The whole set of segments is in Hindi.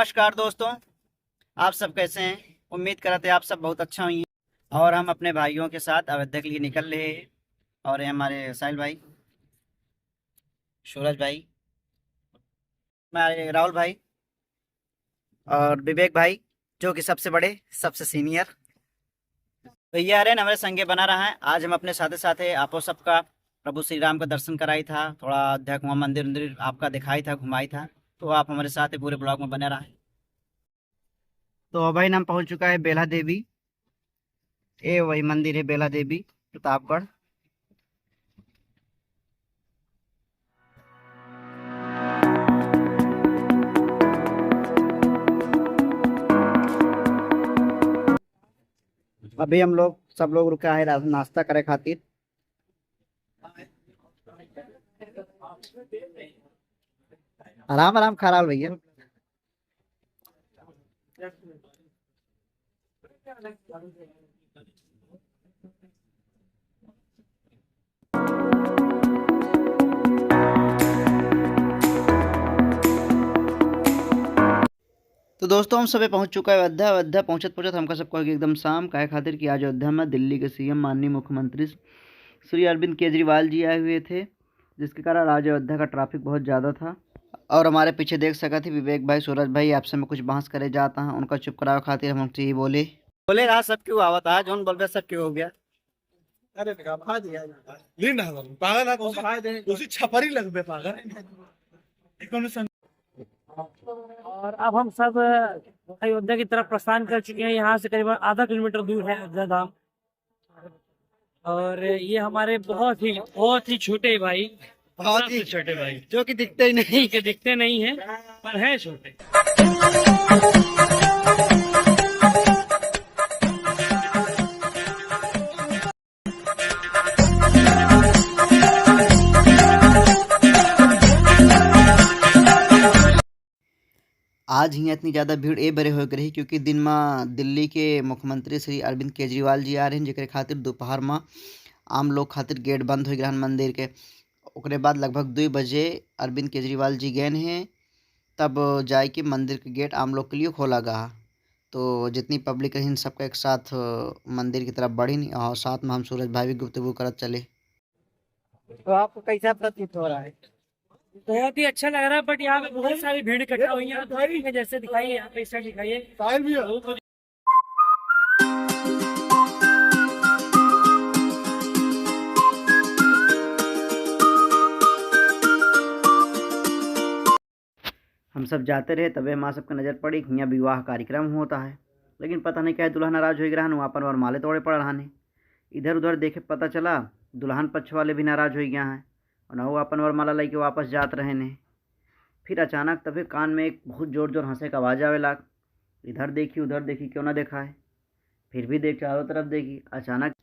नमस्कार दोस्तों, आप सब कैसे हैं। उम्मीद करते हैं आप सब बहुत अच्छा हुई हैं। और हम अपने भाइयों के साथ अयोध्या के लिए निकल रहे हैं। और ये हमारे साहिल भाई, सूरज भाई, हमारे राहुल भाई और विवेक भाई, जो कि सबसे बड़े, सबसे सीनियर। तो ये आ रहे हमारे संगे बना रहा है। आज हम अपने साथे साथे आपो सबका प्रभु श्री राम का दर्शन कराई था, थोड़ा अध्यात्म मंदिर मंदिर आपका दिखाई था, घुमाई था। तो आप हमारे साथ पूरे ब्लॉग में बने रहा है। तो अब भाई नाम पहुंच चुका है बेला देवी। ये वही मंदिर है, बेला देवी, प्रतापगढ़। अभी हम लोग सब लोग रुका है नाश्ता करे खातिर। आराम आराम खा रहा भैया। तो दोस्तों हम सभी पहुंच चुका है अयोध्या। अयोध्या पहुंचत पहुंचत हमका सबको एकदम शाम काहे खातिर कि आज अयोध्या में दिल्ली के सीएम माननीय मुख्यमंत्री श्री अरविंद केजरीवाल जी आए हुए थे, जिसके कारण आज अयोध्या का ट्रैफिक बहुत ज़्यादा था। और हमारे पीछे देख सका थे विवेक भाई, सूरज भाई आपसे में कुछ बहस करे जाता है, उनका चुप करावे खातिर हम उनसे ही बोले रहा सब क्यों आवत है, जोन बोल रहे सब क्यों हो गया। अरे भा दिया लीन ना पागल है कौन सा दे उसी छपरी लगबे पागल कौन सा। और अब हम सब अयोध्या की तरफ प्रस्थान कर चुके हैं। यहाँ से करीबन आधा किलोमीटर दूर है अयोध्या धाम। और ये हमारे बहुत ही छोटे भाई, बहुत ही छोटे भाई, जो कि दिखते ही नहीं। के दिखते नहीं हैं पर हैं छोटे। आज ही इतनी ज़्यादा भीड़ ए बरे हो रही क्योंकि दिन में दिल्ली के मुख्यमंत्री श्री अरविंद केजरीवाल जी आ रहे हैं, जेकरे खातिर दोपहर में आम लोग खातिर गेट बंद हो गए मंदिर के। ओकरे बाद लगभग 2 बजे अरविंद केजरीवाल जी गए हैं, तब जाए कि मंदिर के गेट आम लोग के लिए खोला गया। तो जितनी पब्लिक रही सबका एक साथ मंदिर की तरफ बढ़ी नहीं, और साथ में हम सूरज भाई भी गुफ्तगू करत चले। तो आपको कैसा प्रतीत हो रहा है। बहुत ही अच्छा लग रहा है, बट यहाँ पे बहुत सारी भीड़ इकट्ठा हुई है। जैसे दिखाइए यहाँ पे, इस साइड दिखाइए। हम सब जाते रहे, तबे हमारा सबका नज़र पड़ी कि यहाँ विवाह कार्यक्रम होता है। लेकिन पता नहीं क्या है, दुल्हा नाराज हो गया वहाँ पर और माले तोड़े पड़ रहा ने। इधर उधर देखे पता चला दुल्हन पक्ष वाले भी नाराज हो गया हैं और ना वो अपन वरमाला लेके वापस जात रहे ने। फिर अचानक तभी कान में एक बहुत जोर जोर हंसे का आवाज़ आवे लाग। इधर देखी उधर देखी, क्यों ना देखा है। फिर भी देख चारों तरफ देखी। अचानक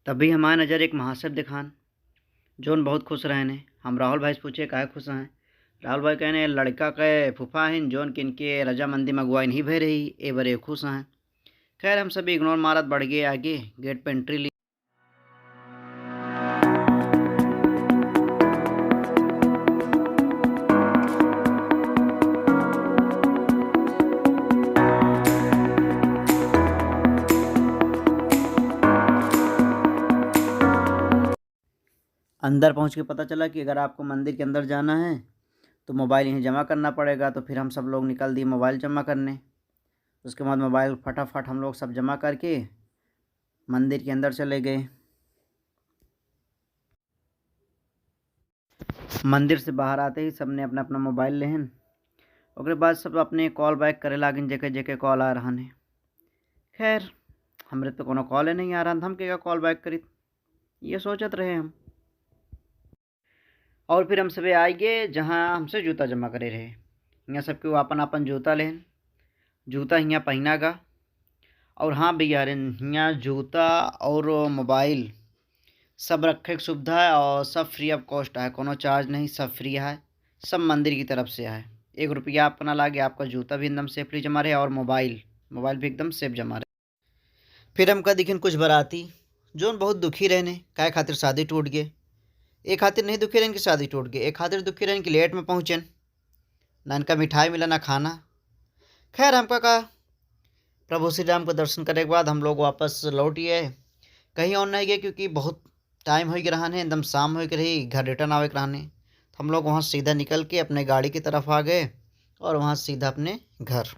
तभी हमारे नज़र एक महाशय दिखान, जोन बहुत खुश रहे ने। हम राहुल भाई से पूछे काहे खुश हैं। राहुल भाई कहने लड़का के फूफा हैं जोन किनके रजामंदी में अगुवाई नहीं भय रही, ए बड़े खुश हैं। खैर हम सभी इग्नोर मारत बढ़ गए आगे, गेट पर एंट्री ली। अंदर पहुंच के पता चला कि अगर आपको मंदिर के अंदर जाना है तो मोबाइल यहीं जमा करना पड़ेगा। तो फिर हम सब लोग निकल दिए मोबाइल जमा करने। उसके बाद मोबाइल फटाफट हम लोग सब जमा करके मंदिर के अंदर चले गए। मंदिर से बाहर आते ही सबने अपना अपना मोबाइल लेहन। उसके बाद सब अपने कॉल बैक करे लागिन, जेके जेके कॉल आ रहा ने। खैर हमरे तो कोनो कॉल नहीं आ रहा था, हम के कॉल बैक करी ये सोचत रहे हम। और फिर हम सब आए गए जहाँ हमसे जूता जमा करे रहे। यहाँ सबके अपन अपन जूता लेन, जूता यहाँ पहना गा। और हाँ भैया यहाँ जूता और मोबाइल सब रखे की सुविधा है और सब फ्री ऑफ कॉस्ट है, कोनो चार्ज नहीं, सब फ्री है, सब मंदिर की तरफ से है। 1 रुपया आपको ना लागे, आपका जूता भी एकदम सेफली जमा रहे और मोबाइल भी एकदम सेफ जमा रहे। फिर हम का दिखन कुछ बराती जोन बहुत दुखी रहने, काय खातिर शादी टूट गए। एक खातिर नहीं दुखी रहन की शादी टूट गई, एक खातिर दुखी रहन कि लेट में पहुँचन, ना इनका मिठाई मिला ना खाना। खैर हम का प्रभु श्री राम के दर्शन करने के बाद हम लोग वापस लौटिए, कहीं और नहीं गए क्योंकि बहुत टाइम हो गया रहने, एकदम शाम हो गई रही, घर रिटर्न आवे के रहने। तो हम लोग वहाँ सीधा निकल के अपने गाड़ी की तरफ आ गए और वहाँ सीधा अपने घर।